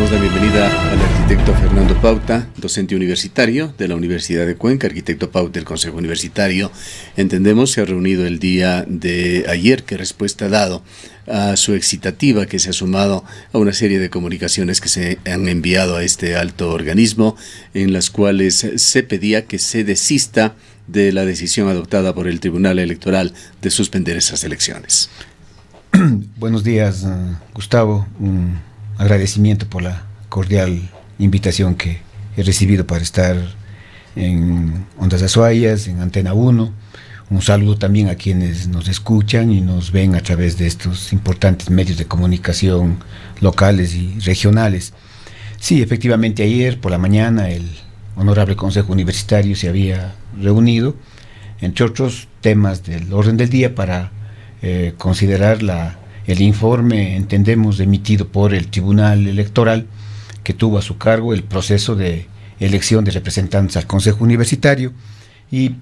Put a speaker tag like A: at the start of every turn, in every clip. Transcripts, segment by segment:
A: damos la bienvenida al arquitecto Fernando Pauta, docente universitario de la Universidad de Cuenca, arquitecto Pauta del Consejo Universitario. Entendemos se ha reunido el día de ayer. ¿Qué respuesta ha dado a su excitativa que se ha sumado a una serie de comunicaciones que se han enviado a este alto organismo, en las cuales se pedía que se desista de la decisión adoptada por el Tribunal Electoral de suspender esas elecciones?
B: Buenos días, Gustavo. Un agradecimiento por la cordial invitación que he recibido para estar en Ondas Azuayas, en Antena 1. Un saludo también a quienes nos escuchan y nos ven a través de estos importantes medios de comunicación locales y regionales. Sí, efectivamente, ayer por la mañana el Honorable Consejo Universitario se había reunido, entre otros temas del orden del día, para considerar el informe, entendemos, emitido por el Tribunal Electoral, que tuvo a su cargo el proceso de elección de representantes al Consejo Universitario. Y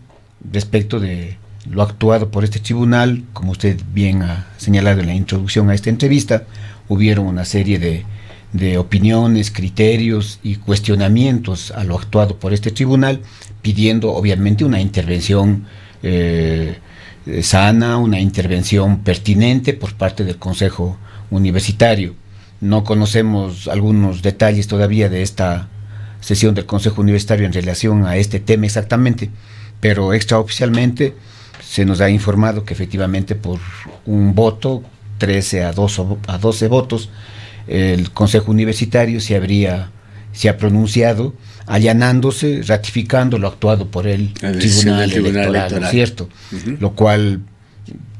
B: respecto de lo actuado por este tribunal, como usted bien ha señalado en la introducción a esta entrevista, hubieron una serie de opiniones, criterios y cuestionamientos a lo actuado por este tribunal, pidiendo obviamente una intervención sana, una intervención pertinente por parte del Consejo Universitario. No conocemos algunos detalles todavía de esta sesión del Consejo Universitario en relación a este tema exactamente, pero extraoficialmente se nos ha informado que efectivamente por un voto, 13 a 12 votos, el Consejo Universitario se ha pronunciado allanándose, ratificando lo actuado por el Tribunal Electoral, ¿no es cierto? Lo cual,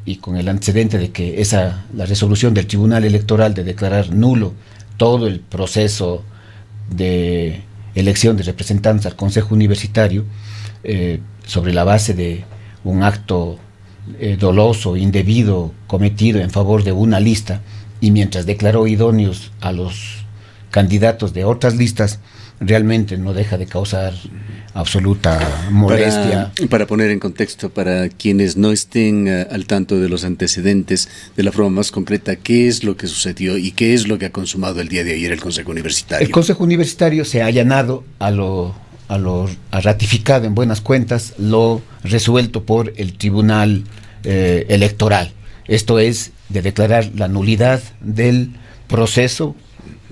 B: y con el antecedente de que la resolución del Tribunal Electoral de declarar nulo todo el proceso de elección de representantes al Consejo Universitario, sobre la base de un acto doloso, indebido, cometido en favor de una lista, y mientras declaró idóneos a los candidatos de otras listas, realmente no deja de causar absoluta molestia.
A: Para poner en contexto, para quienes no estén al tanto de los antecedentes, de la forma más concreta, ¿qué es lo que sucedió y qué es lo que ha consumado el día de ayer el Consejo Universitario? El
B: Consejo Universitario se ha allanado ha ratificado en buenas cuentas lo resuelto por el Tribunal Electoral. Esto es, de declarar la nulidad del proceso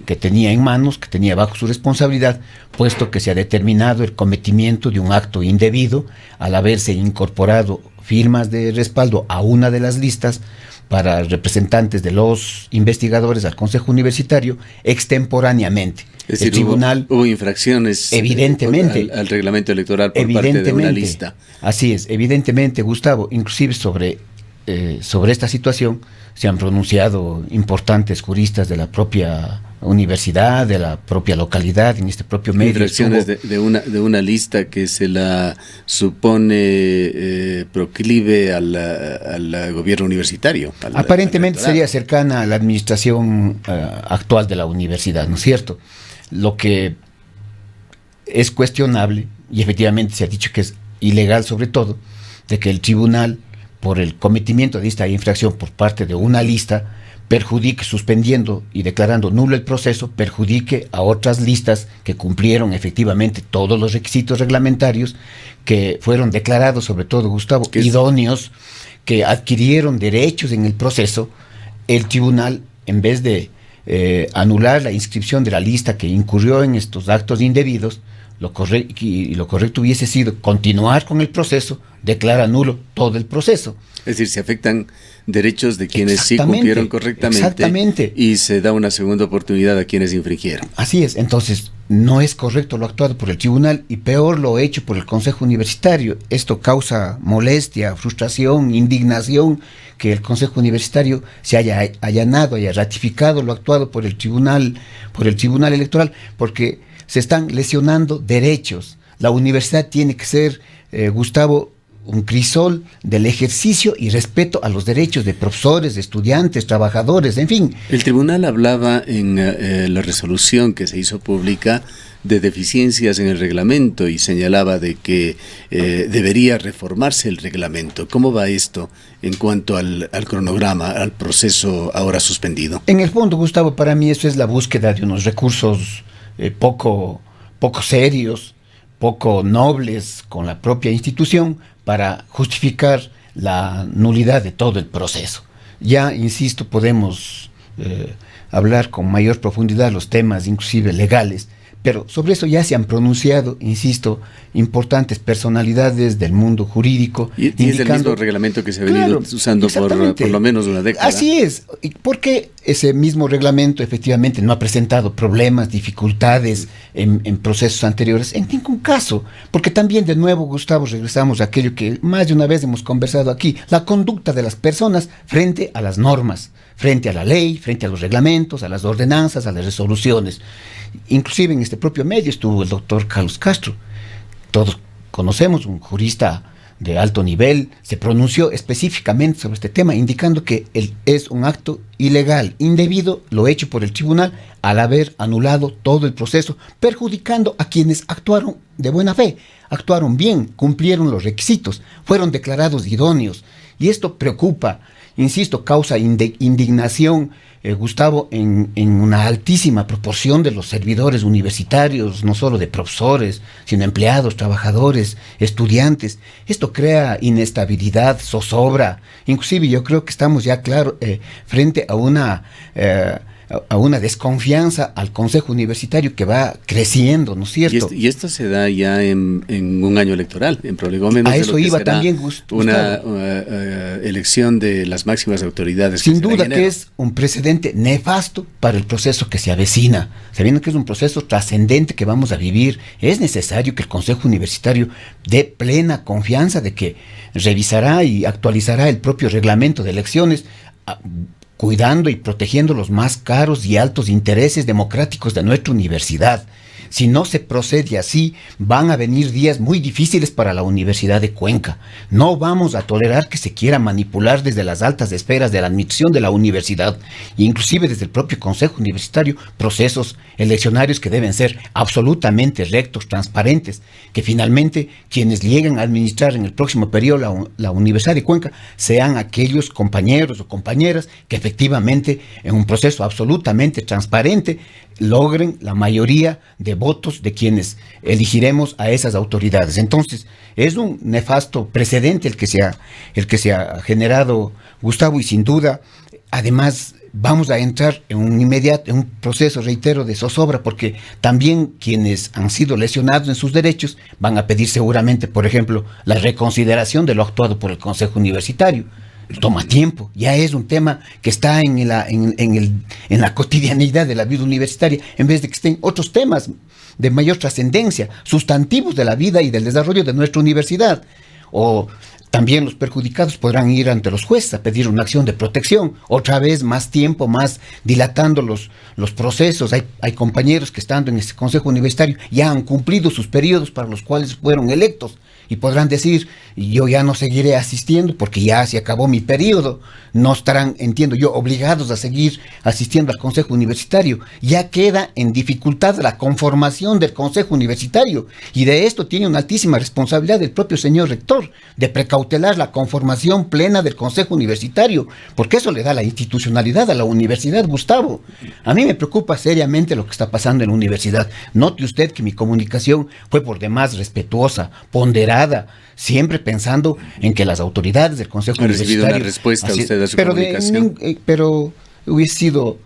B: que tenía en manos, que tenía bajo su responsabilidad, puesto que se ha determinado el cometimiento de un acto indebido al haberse incorporado firmas de respaldo a una de las listas para representantes de los investigadores al Consejo Universitario extemporáneamente.
A: Es decir,
B: el tribunal
A: hubo infracciones
B: evidentemente
A: al reglamento electoral por parte de una lista.
B: Así es, evidentemente, Gustavo. Inclusive sobre esta situación se han pronunciado importantes juristas de la propia universidad, de la propia localidad, en este propio medio.
A: Infracciones de una lista que se la supone proclive al gobierno universitario.
B: Aparentemente sería cercana a la administración actual de la universidad, ¿no es cierto? Lo que es cuestionable, y efectivamente se ha dicho que es ilegal sobre todo, de que el tribunal, por el cometimiento de esta infracción por parte de una lista, perjudique, suspendiendo y declarando nulo el proceso, perjudique a otras listas que cumplieron efectivamente todos los requisitos reglamentarios, que fueron declarados, sobre todo, Gustavo, idóneos, que adquirieron derechos en el proceso. El tribunal, en vez de anular la inscripción de la lista que incurrió en estos actos indebidos, lo correcto hubiese sido continuar con el proceso, declara nulo todo el proceso.
A: Es decir, se afectan derechos de quienes sí cumplieron correctamente y se da una segunda oportunidad a quienes infringieron.
B: Así es. Entonces no es correcto lo actuado por el tribunal y peor lo hecho por el Consejo Universitario. Esto causa molestia, frustración, indignación, que el Consejo Universitario se haya allanado, haya ratificado lo actuado por el Tribunal Electoral, porque se están lesionando derechos. La universidad tiene que ser, Gustavo, un crisol del ejercicio y respeto a los derechos de profesores, de estudiantes, trabajadores, en fin.
A: El tribunal hablaba en la resolución que se hizo pública de deficiencias en el reglamento y señalaba de que debería reformarse el reglamento. ¿Cómo va esto en cuanto al cronograma, al proceso ahora suspendido?
B: En el fondo, Gustavo, para mí eso es la búsqueda de unos recursos poco serios, poco nobles con la propia institución para justificar la nulidad de todo el proceso. Ya, insisto, podemos hablar con mayor profundidad los temas, inclusive legales, pero sobre eso ya se han pronunciado, insisto, importantes personalidades del mundo jurídico.
A: Y es el mismo reglamento que se ha venido usando por lo menos una década.
B: Así es, porque ese mismo reglamento efectivamente no ha presentado problemas, dificultades en procesos anteriores, en ningún caso, porque también de nuevo, Gustavo, regresamos a aquello que más de una vez hemos conversado aquí, la conducta de las personas frente a las normas, frente a la ley, frente a los reglamentos, a las ordenanzas, a las resoluciones. Inclusive en este propio medio estuvo el doctor Carlos Castro. Todos conocemos, un jurista de alto nivel, se pronunció específicamente sobre este tema, indicando que es un acto ilegal, indebido, lo hecho por el tribunal al haber anulado todo el proceso, perjudicando a quienes actuaron de buena fe, actuaron bien, cumplieron los requisitos, fueron declarados idóneos. Y esto preocupa, insisto, causa indignación, Gustavo, en una altísima proporción de los servidores universitarios, no solo de profesores, sino empleados, trabajadores, estudiantes. Esto crea inestabilidad, zozobra. Inclusive yo creo que estamos ya claro frente a una desconfianza al Consejo Universitario que va creciendo, ¿no es cierto?
A: Y esto se da ya en un año electoral, en prolegómenos
B: a eso iba también,
A: una elección de las máximas autoridades.
B: Sin duda que es un precedente nefasto para el proceso que se avecina, sabiendo que es un proceso trascendente que vamos a vivir. Es necesario que el Consejo Universitario dé plena confianza de que revisará y actualizará el propio reglamento de elecciones, cuidando y protegiendo los más caros y altos intereses democráticos de nuestra universidad. Si no se procede así, van a venir días muy difíciles para la Universidad de Cuenca. No vamos a tolerar que se quiera manipular desde las altas esferas de la administración de la universidad, inclusive desde el propio Consejo Universitario, procesos eleccionarios que deben ser absolutamente rectos, transparentes, que finalmente quienes lleguen a administrar en el próximo periodo la Universidad de Cuenca sean aquellos compañeros o compañeras que efectivamente en un proceso absolutamente transparente logren la mayoría de votos de quienes elegiremos a esas autoridades. Entonces, es un nefasto precedente el que se ha generado, Gustavo, y sin duda, además, vamos a entrar en un proceso, reitero, de zozobra, porque también quienes han sido lesionados en sus derechos van a pedir seguramente, por ejemplo, la reconsideración de lo actuado por el Consejo Universitario. Toma tiempo, ya es un tema que está en la cotidianidad de la vida universitaria, en vez de que estén otros temas de mayor trascendencia, sustantivos de la vida y del desarrollo de nuestra universidad. O también los perjudicados podrán ir ante los jueces a pedir una acción de protección, otra vez más tiempo, más dilatando los procesos. Hay compañeros que estando en este Consejo Universitario ya han cumplido sus periodos para los cuales fueron electos, y podrán decir, yo ya no seguiré asistiendo porque ya se acabó mi periodo. No estarán, entiendo yo, obligados a seguir asistiendo al Consejo Universitario. Ya queda en dificultad la conformación del Consejo Universitario, y de esto tiene una altísima responsabilidad el propio señor rector, de precautelar la conformación plena del Consejo Universitario, porque eso le da la institucionalidad a la universidad, Gustavo. A mí me preocupa seriamente lo que está pasando en la universidad. Note usted que mi comunicación fue por demás respetuosa, ponderada, siempre pensando en que las autoridades del Consejo Universitario...
A: ¿Ha recibido una respuesta usted a su comunicación?
B: Pero hubiese sido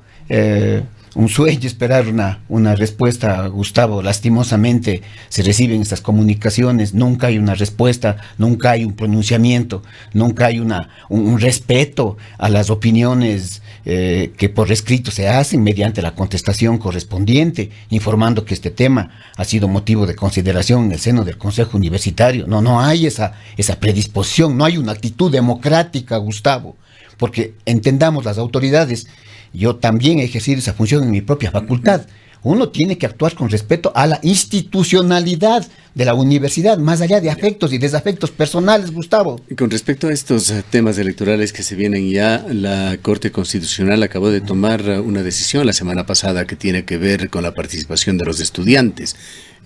B: un sueño esperar una respuesta, Gustavo. Lastimosamente se reciben estas comunicaciones, nunca hay una respuesta, nunca hay un pronunciamiento, nunca hay un respeto a las opiniones que por escrito se hacen mediante la contestación correspondiente, informando que este tema ha sido motivo de consideración en el seno del Consejo Universitario. No hay esa predisposición, no hay una actitud democrática, Gustavo, porque entendamos las autoridades. Yo también he ejercido esa función en mi propia facultad. Uno tiene que actuar con respeto a la institucionalidad de la universidad, más allá de afectos y desafectos personales, Gustavo.
A: Con respecto a estos temas electorales que se vienen ya, la Corte Constitucional acabó de tomar una decisión la semana pasada que tiene que ver con la participación de los estudiantes.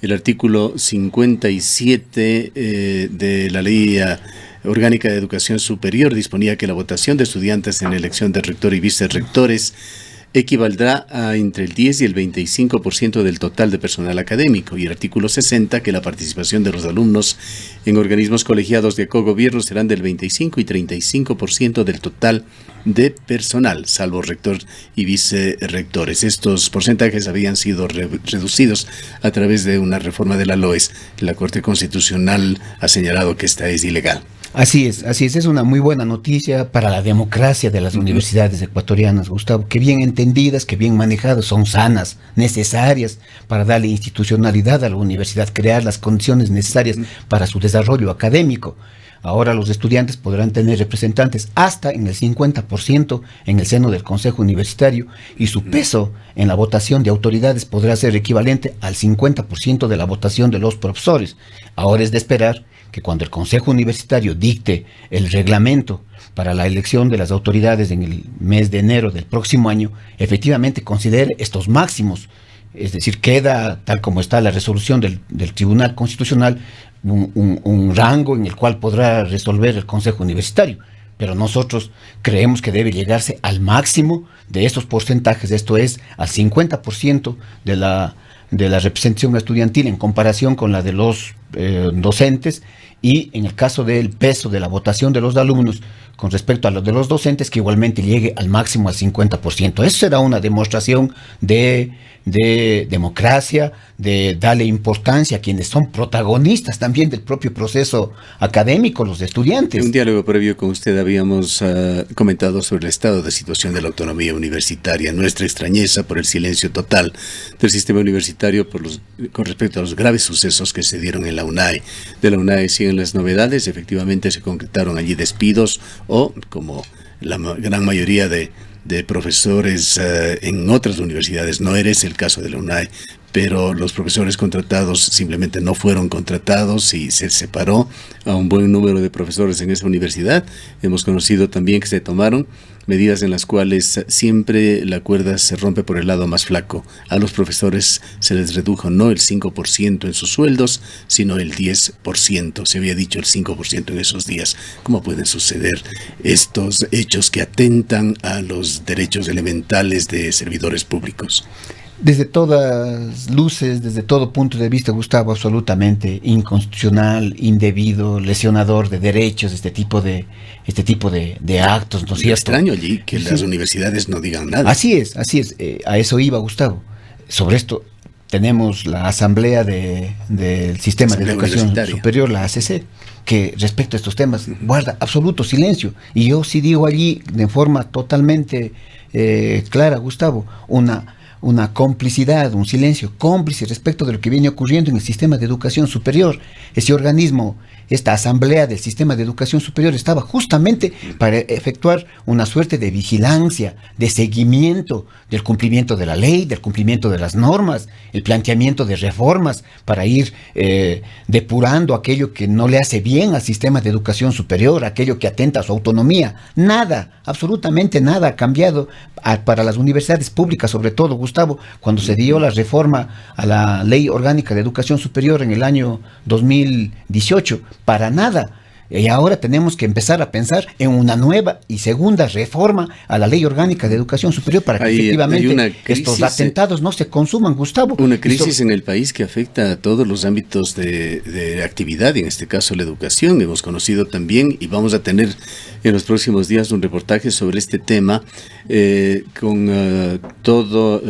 A: El artículo 57 de la Ley Orgánica de Educación Superior disponía que la votación de estudiantes en la elección de rector y vicerrectores equivaldrá a entre el 10 y el 25% del total de personal académico, y el artículo 60 que la participación de los alumnos en organismos colegiados de cogobierno serán del 25 y 35% del total de personal, salvo rector y vicerrectores. Estos porcentajes habían sido reducidos a través de una reforma de la LOES. La Corte Constitucional ha señalado que esta es ilegal.
B: Así es una muy buena noticia para la democracia de las universidades ecuatorianas, Gustavo, que bien entendidas, que bien manejadas, son sanas, necesarias para darle institucionalidad a la universidad, crear las condiciones necesarias para su desarrollo académico. Ahora los estudiantes podrán tener representantes hasta en el 50% en el seno del Consejo Universitario, y su peso en la votación de autoridades podrá ser equivalente al 50% de la votación de los profesores. Ahora es de esperar que cuando el Consejo Universitario dicte el reglamento para la elección de las autoridades en el mes de enero del próximo año, efectivamente considere estos máximos. Es decir, queda, tal como está la resolución del Tribunal Constitucional, un rango en el cual podrá resolver el Consejo Universitario. Pero nosotros creemos que debe llegarse al máximo de estos porcentajes, esto es, al 50% de la representación estudiantil en comparación con la de los docentes, y en el caso del peso de la votación de los alumnos con respecto a los de los docentes, que igualmente llegue al máximo al 50%. Eso será una demostración de democracia, de darle importancia a quienes son protagonistas también del propio proceso académico, los estudiantes.
A: En un diálogo previo con usted habíamos comentado sobre el estado de situación de la autonomía universitaria, nuestra extrañeza por el silencio total del sistema universitario con respecto a los graves sucesos que se dieron en la UNAE. De la UNAE siguen las novedades, efectivamente se concretaron allí despidos, o como la gran mayoría de profesores en otras universidades, no eres el caso de la UNAE, pero los profesores contratados simplemente no fueron contratados y se separó a un buen número de profesores en esa universidad. Hemos conocido también que se tomaron medidas en las cuales siempre la cuerda se rompe por el lado más flaco. A los profesores se les redujo no el 5% en sus sueldos, sino el 10%. Se había dicho el 5% en esos días. ¿Cómo pueden suceder estos hechos que atentan a los derechos elementales de servidores públicos?
B: Desde todas luces, desde todo punto de vista, Gustavo, absolutamente inconstitucional, indebido, lesionador de derechos, este tipo de actos, ¿no es cierto?
A: Extraño allí que las universidades no digan nada.
B: Así es, a eso iba, Gustavo. Sobre esto tenemos la Asamblea del Sistema de Educación Superior, la ACC, que respecto a estos temas guarda absoluto silencio. Y yo sí digo allí de forma totalmente clara, Gustavo, una complicidad, un silencio cómplice respecto de lo que viene ocurriendo en el sistema de educación superior. Ese organismo, esta asamblea del sistema de educación superior, estaba justamente para efectuar una suerte de vigilancia, de seguimiento del cumplimiento de la ley, del cumplimiento de las normas, el planteamiento de reformas para ir depurando aquello que no le hace bien al sistema de educación superior, aquello que atenta a su autonomía. Nada, absolutamente nada ha cambiado para las universidades públicas, sobre todo, Gustavo, cuando se dio la reforma a la Ley Orgánica de Educación Superior en el año 2018, para nada. Y ahora tenemos que empezar a pensar en una nueva y segunda reforma a la Ley Orgánica de Educación Superior para que efectivamente estos atentados no se consuman, Gustavo.
A: Una crisis en el país que afecta a todos los ámbitos de actividad, y en este caso la educación. Hemos conocido también, y vamos a tener en los próximos días un reportaje sobre este tema, con todo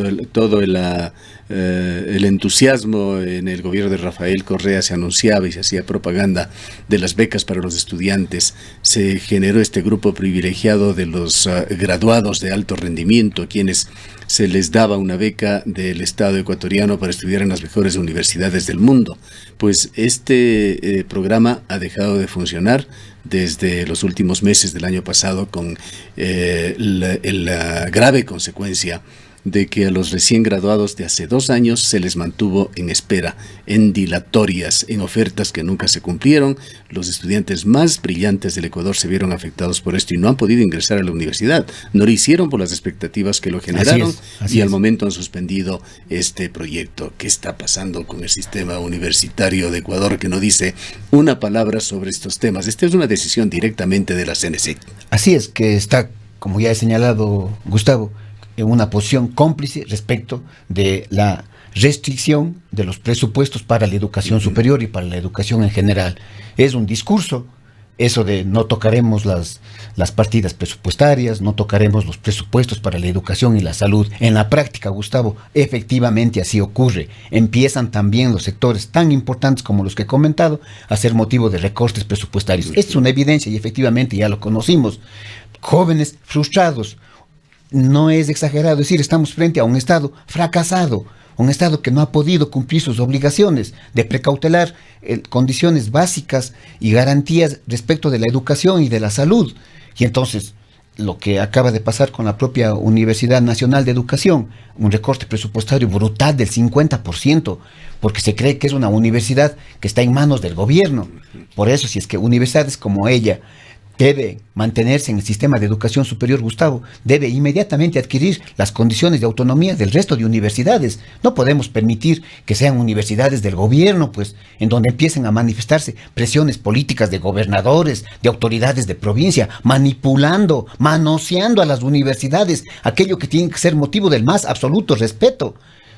A: el entusiasmo en el gobierno de Rafael Correa. Se anunciaba y se hacía propaganda de las becas para los estudiantes. Se generó este grupo privilegiado de los graduados de alto rendimiento, quienes se les daba una beca del Estado ecuatoriano para estudiar en las mejores universidades del mundo. Pues este programa ha dejado de funcionar desde los últimos meses del año pasado con la grave consecuencia de que a los recién graduados de hace 2 años se les mantuvo en espera, en dilatorias, en ofertas que nunca se cumplieron. Los estudiantes más brillantes del Ecuador se vieron afectados por esto y no han podido ingresar a la universidad. No lo hicieron por las expectativas que lo generaron y al momento han suspendido este proyecto. ¿Qué está pasando con el sistema universitario de Ecuador que no dice una palabra sobre estos temas? Esta es una decisión directamente de la CNC.
B: Así es, que está, como ya he señalado Gustavo, en una posición cómplice respecto de la restricción de los presupuestos para la educación superior y para la educación en general. Es un discurso, eso de no tocaremos las partidas presupuestarias, no tocaremos los presupuestos para la educación y la salud. En la práctica, Gustavo, efectivamente así ocurre. Empiezan también los sectores tan importantes como los que he comentado a ser motivo de recortes presupuestarios. Esto es una evidencia y efectivamente ya lo conocimos. Jóvenes frustrados. No es exagerado decir, estamos frente a un Estado fracasado, un Estado que no ha podido cumplir sus obligaciones de precautelar condiciones básicas y garantías respecto de la educación y de la salud. Y entonces, lo que acaba de pasar con la propia Universidad Nacional de Educación, un recorte presupuestario brutal del 50%, porque se cree que es una universidad que está en manos del gobierno. Por eso, si es que universidades como ella debe mantenerse en el sistema de educación superior, Gustavo, debe inmediatamente adquirir las condiciones de autonomía del resto de universidades. No podemos permitir que sean universidades del gobierno, pues, en donde empiecen a manifestarse presiones políticas de gobernadores, de autoridades de provincia, manipulando, manoseando a las universidades, aquello que tiene que ser motivo del más absoluto respeto.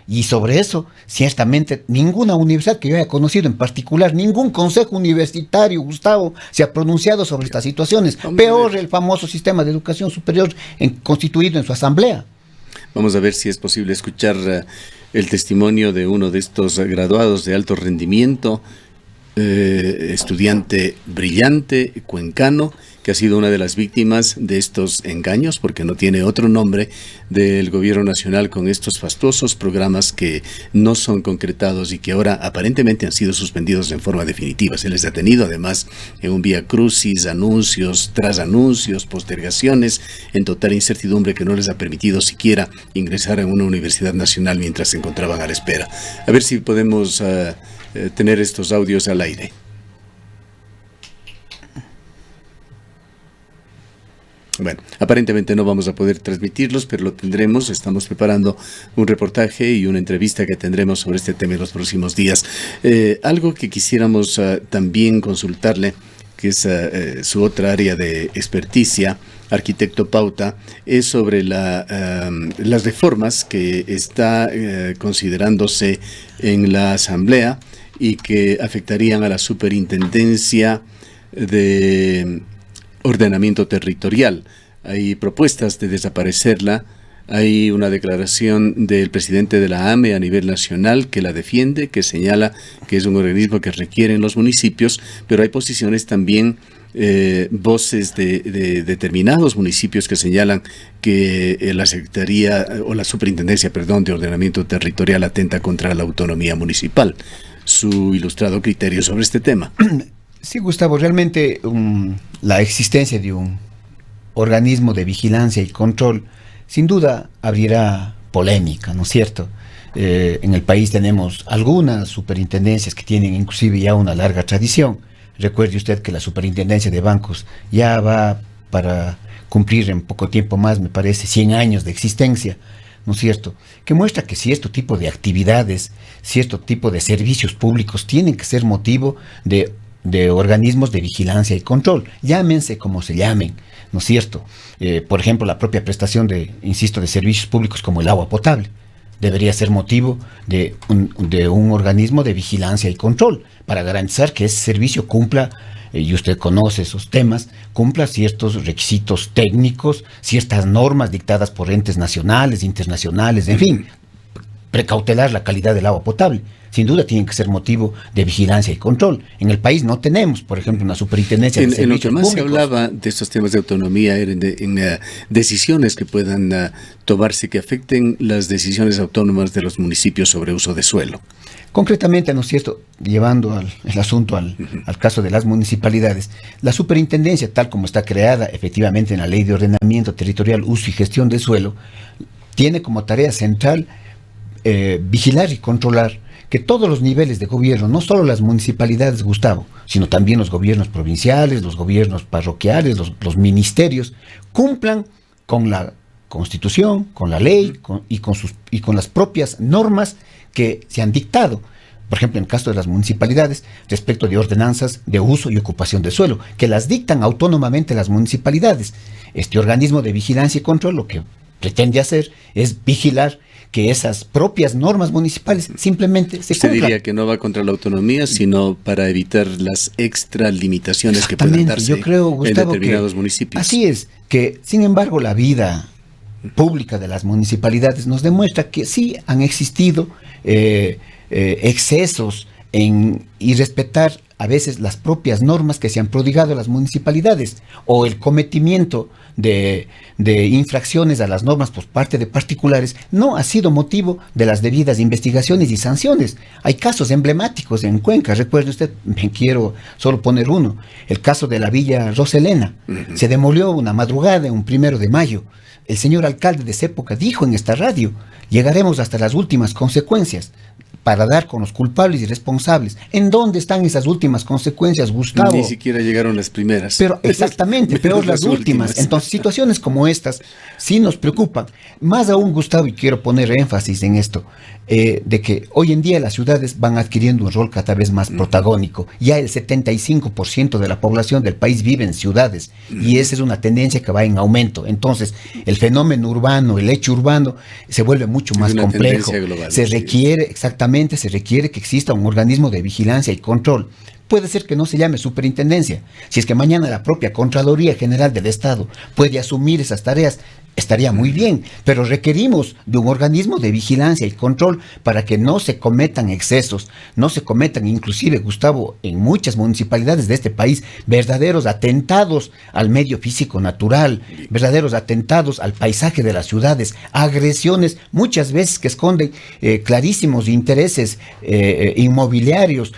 B: Y sobre eso, ciertamente, ninguna universidad que yo haya conocido en particular, ningún consejo universitario, Gustavo, se ha pronunciado sobre estas situaciones. Peor el famoso sistema de educación superior constituido en su asamblea.
A: Vamos a ver si es posible escuchar el testimonio de uno de estos graduados de alto rendimiento, estudiante brillante, cuencano, que ha sido una de las víctimas de estos engaños, porque no tiene otro nombre, del gobierno nacional con estos fastuosos programas que no son concretados y que ahora aparentemente han sido suspendidos en forma definitiva. Se les ha tenido además en un vía crucis, anuncios tras anuncios, postergaciones, en total incertidumbre que no les ha permitido siquiera ingresar a una universidad nacional mientras se encontraban a la espera. A ver si podemos tener estos audios al aire. Bueno, aparentemente no vamos a poder transmitirlos, pero lo tendremos. Estamos preparando un reportaje y una entrevista que tendremos sobre este tema en los próximos días. Algo que quisiéramos también consultarle, que es su otra área de experticia, arquitecto Pauta, es sobre las reformas que está considerándose en la Asamblea y que afectarían a la Superintendencia de Ordenamiento Territorial. Hay propuestas de desaparecerla. Hay una declaración del presidente de la AME a nivel nacional que la defiende, que señala que es un organismo que requieren los municipios, pero hay posiciones también, voces de determinados municipios que señalan que la Secretaría o la Superintendencia, de Ordenamiento Territorial atenta contra la autonomía municipal. Su ilustrado criterio sobre este tema.
B: Sí, Gustavo, realmente la existencia de un organismo de vigilancia y control sin duda abrirá polémica, ¿no es cierto? En el país tenemos algunas superintendencias que tienen inclusive ya una larga tradición. Recuerde usted que la superintendencia de bancos ya va para cumplir en poco tiempo más, me parece, 100 años de existencia, ¿no es cierto? Que muestra que cierto tipo de actividades, cierto tipo de servicios públicos tienen que ser motivo de organismos de vigilancia y control, llámense como se llamen, ¿no es cierto? Por ejemplo, la propia prestación de servicios públicos como el agua potable debería ser motivo de un organismo de vigilancia y control para garantizar que ese servicio cumpla, y usted conoce esos temas, cumpla ciertos requisitos técnicos, ciertas normas dictadas por entes nacionales, internacionales, en fin, precautelar la calidad del agua potable. Sin duda tienen que ser motivo de vigilancia y control. En el país no tenemos, por ejemplo, una superintendencia de servicios públicos.
A: En lo que más se hablaba de estos temas de autonomía era en decisiones que puedan tomarse que afecten las decisiones autónomas de los municipios sobre uso de suelo.
B: Concretamente, ¿no es cierto?, llevando el asunto al caso de las municipalidades, la superintendencia, tal como está creada efectivamente en la Ley de Ordenamiento Territorial, Uso y Gestión del Suelo, tiene como tarea central vigilar y controlar que todos los niveles de gobierno, no solo las municipalidades, Gustavo, sino también los gobiernos provinciales, los gobiernos parroquiales, los ministerios, cumplan con la Constitución, con la ley y con las propias normas que se han dictado. Por ejemplo, en el caso de las municipalidades, respecto de ordenanzas de uso y ocupación de suelo, que las dictan autónomamente las municipalidades. Este organismo de vigilancia y control lo que pretende hacer es vigilar que esas propias normas municipales simplemente se cumplan.
A: Usted diría que no va contra la autonomía, sino para evitar las extralimitaciones que puedan darse,
B: yo creo, Gustavo,
A: en determinados municipios.
B: Así es, que sin embargo la vida pública de las municipalidades nos demuestra que sí han existido excesos en irrespetar a veces las propias normas que se han prodigado a las municipalidades, o el cometimiento de infracciones a las normas por parte de particulares no ha sido motivo de las debidas investigaciones y sanciones. Hay casos emblemáticos en Cuenca, recuerde usted, me quiero solo poner uno, el caso de la Villa Roselena. Se demolió una madrugada, un 1 de mayo. El señor alcalde de esa época dijo en esta radio: llegaremos hasta las últimas consecuencias para dar con los culpables y responsables. ¿En dónde están esas últimas consecuencias, Gustavo?
A: Ni siquiera llegaron las primeras.
B: Pero exactamente, peor las últimas. Entonces, situaciones como estas sí nos preocupan. Más aún, Gustavo, y quiero poner énfasis en esto, de que hoy en día las ciudades van adquiriendo un rol cada vez más protagónico. Ya el 75% de la población del país vive en ciudades, y esa es una tendencia que va en aumento. Entonces, el fenómeno urbano, el hecho urbano, se vuelve mucho más complejo. Global, se requiere, exactamente, se requiere que exista un organismo de vigilancia y control. Puede ser que no se llame superintendencia. Si es que mañana la propia Contraloría General del Estado puede asumir esas tareas, estaría muy bien, pero requerimos de un organismo de vigilancia y control para que no se cometan excesos, no se cometan, inclusive, Gustavo, en muchas municipalidades de este país, verdaderos atentados al medio físico natural, verdaderos atentados al paisaje de las ciudades, agresiones muchas veces que esconden clarísimos intereses inmobiliarios,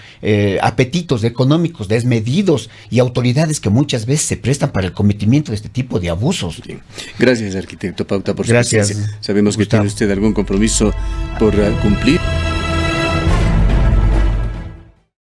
B: apetitos económicos desmedidos y autoridades que muchas veces se prestan para el cometimiento de este tipo de abusos.
A: Bien. Gracias, arquitecto Pauta, por su
B: Gracias,
A: presencia. Sabemos que
B: Gustavo.
A: tiene usted algún compromiso por cumplir.